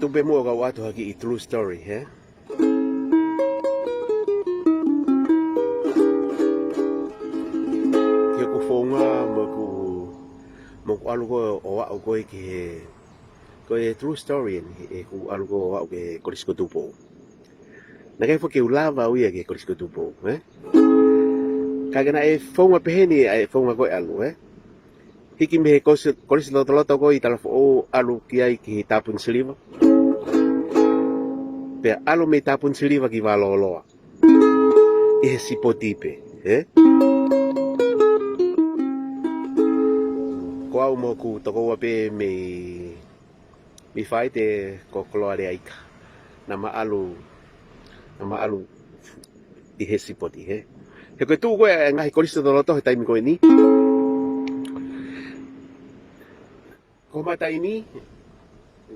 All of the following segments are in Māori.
tube mo ka wato haki true story, he? Kia ko fonga mo ku alu ko o wa ko ke true story e ku alu ko wa ke korisiko tupo. Nakai fo ke ulava uia ke korisiko tupo, he? Kagana e fonga peheni e fonga ko alu, he? Hiki me korisiko loto ko i talafo o alu kiai ki tapun siliva. Pe alo me tapun siliva ki valoloa. E sipotipe, he? Ko au mo ku toko pe mi fai te ko kloare aika. Nama alu i he sipoti, he? He koe tū koe ngahi korisiko loto he taimi koe ni. Ko mata ini,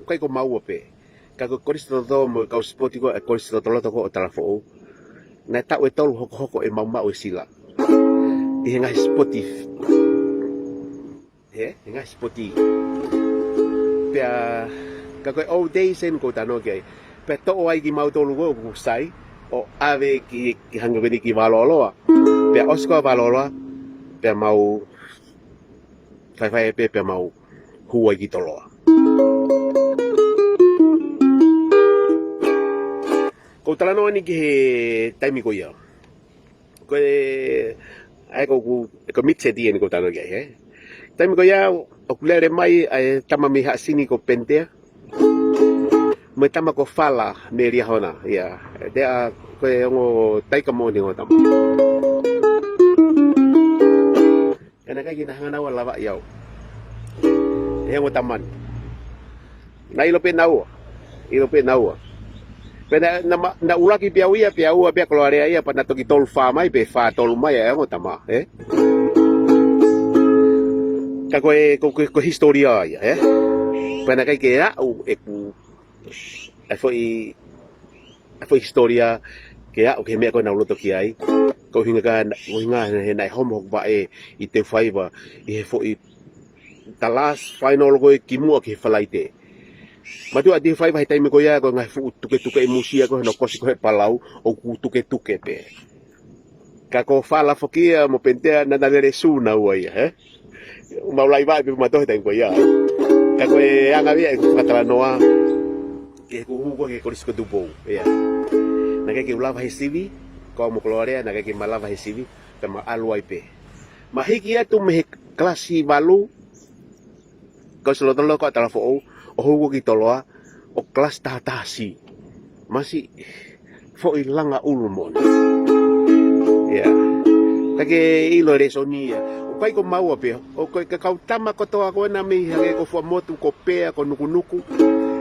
kai ko mau pe. Ka ko korisiko loto mo ka spoti ko korisiko loto ko o talafo o. Na tau e tolu hoko e mau e sila. I he ngahi spoti. He ngahi spoti. Pea ka koe all days en ko tano ke. Pea to ai ki mau tolu ko sai o ave ki hanga veni ki valoloa. Pea osko valoloa. Pea mau fai pe mau hua ki toloa. Ko talanoa ni ki he taimi ko ia. Ko ai ko mitse di ni ko talanoa ki he. Taimi ko ia o kulere mai ai tama mi hasini ko pentea. Mai tama ko fala me ria hona ia. Dea ko ngo taika mo ni ngo tama. Kana kai kita hanga nawa lava iau. He ngo taman. Na ilo pe naua. Pe na ulaki pia ua pia kloarea ia pa na toki tol fa mai pe fa tol mai e ngo tama, he? Ka ko historia ia, he? Pa na kai ke au e ku foi historia ke au ke me ko na uloto ki ai. Ko hinga he nai homo ba e I te faiva I he foi the last final ko ki mua ki falaite. Matu ati faiva he taimi ko ia ko ngai fu tuke e musia ko no kosi ko he palau o ku tuke pe. Ka ko fala fokia mo pentea na na vere suna ua ia, he? Maulai vai pe mato he taimi ko ia. Ka ko e anga via e fatala noa ke ku hugo ke korisiko tupo, ia. Na ke ulava he sivi ko mo klorea na ke malava he sivi pe ma alu ai pe. Ma hiki atu me klasi balu ko selotolo ko talafo o hugo ki toloa o kelas tatasi masih fo ilanga ulmon ya take ilo resonia o kai ko mau ape o kai ka kautama ko to ko na mi hake ko fo motu ko pea ko nuku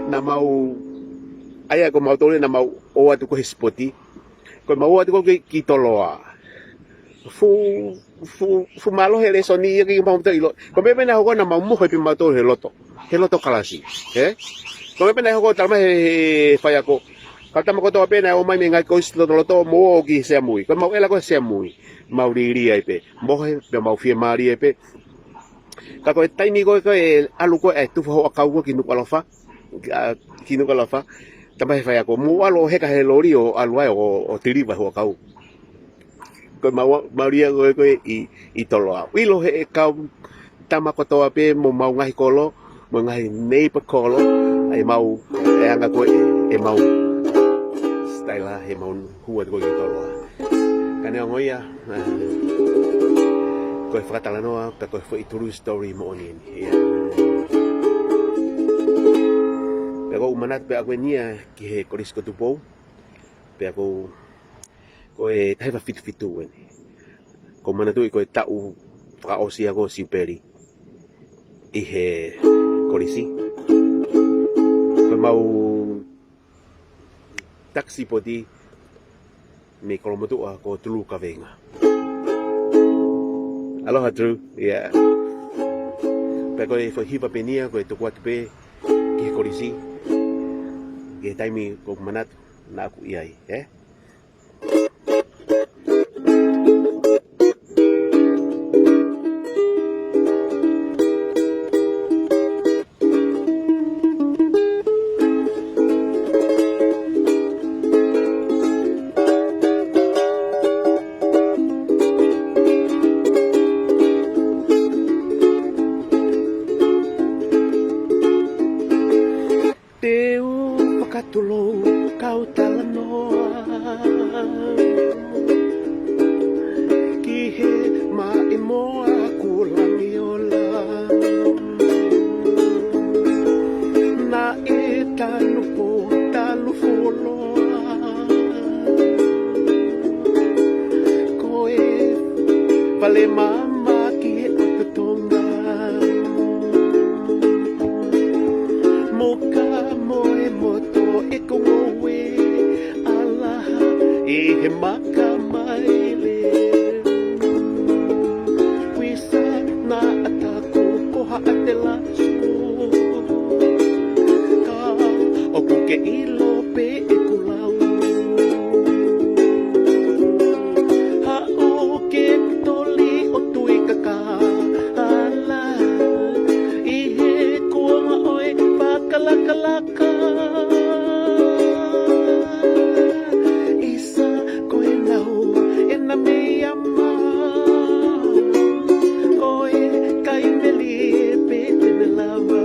na mau aya ko mau tole na mau o atu ko spoti ko mau atu ko ki toloa fu malo he resonia ki mau to ilo ko be na ko na mau mo he mau to he loto kalasi, he? Kau pernah hoko tama he fai ako. Kau tama ko to pena o mai ngai ko loto mo ki se mui. Kau mau ela ko se mui. Mau riri ai pe. Mo he pe mau fie mari ai pe. Ka ko taimi ko alu ko tu fo ka ko ki nu kalofa. Ki nu kalofa. Tama he fai ako mo alo he ka he lori o alu ai o tiriva ho ka. Ko mau maria ko I toloa. Wilo he ka tama ko to pe mo mau ngai kolo. Mengai neighbor kolo ai mau e anga ko e mau style he mau hua ko ki tolo kane ngoia ko fratala noa ka ko foi true story mo oni ia pero umanat pe ako nia ki he korisiko tupo pe ako ko e taiva fitu wen ko manatu ko tau fra osia ko siperi I he korisi ko mau taksi poti me kolomotu ko tulu ka venga aloha tru ya pe ko e hiva penia ko to kwat pe ki korisi ke taimi ko manat na ku iai, eh? katulong kau talanoa kihe maimoa kulamiola na etanupo talufoloa koe vale mama kihe ototonga moka moe moto e kongowe alaha e he maka maile wisa na atako koha atela ka o kuke ilo pe e kulau ha o ke toli o tui kaka ala i he kuanga oe pakalakalaka isa koe nau e na mea ma koe kai meli e pe tene lava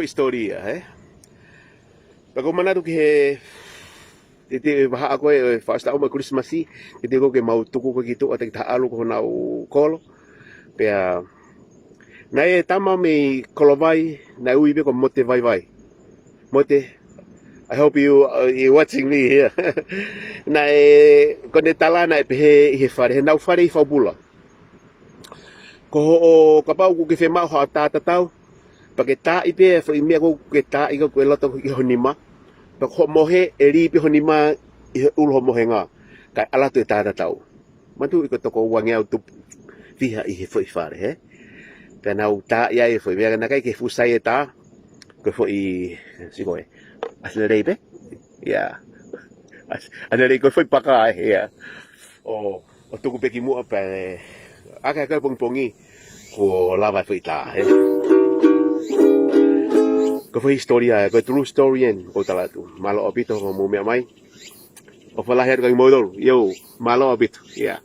Historia, Pag manado ke titi baha ako fast ako mag Christmas titi ko ke mau tuku ko gitu at taalo ko na kolo. Pea na tama me kolovai na uibe ko mote vai. Mote I hope you watching me here. Na kone tala na pe he fare na fare fa bula. Ko o kapau ko ke fema ho tau. Paketa ipe fo imia ko keta iko ko loto ki honima pa ko mohe eri pe honima i ul mohe nga ka ala tu tata tau mantu iko to ko wangi au tu fiha i fo fare kana uta ya e fo imia na kai ke fusai ta ko fo i sikoe asle pe ya asle ko fo paka ya o tu ko pe ki mu pa aka ka pongpongi ko lava fo ita ko foi historia ko true story en ko tala tu malo opito mo me mai o fala her ko modol yo malo opito ya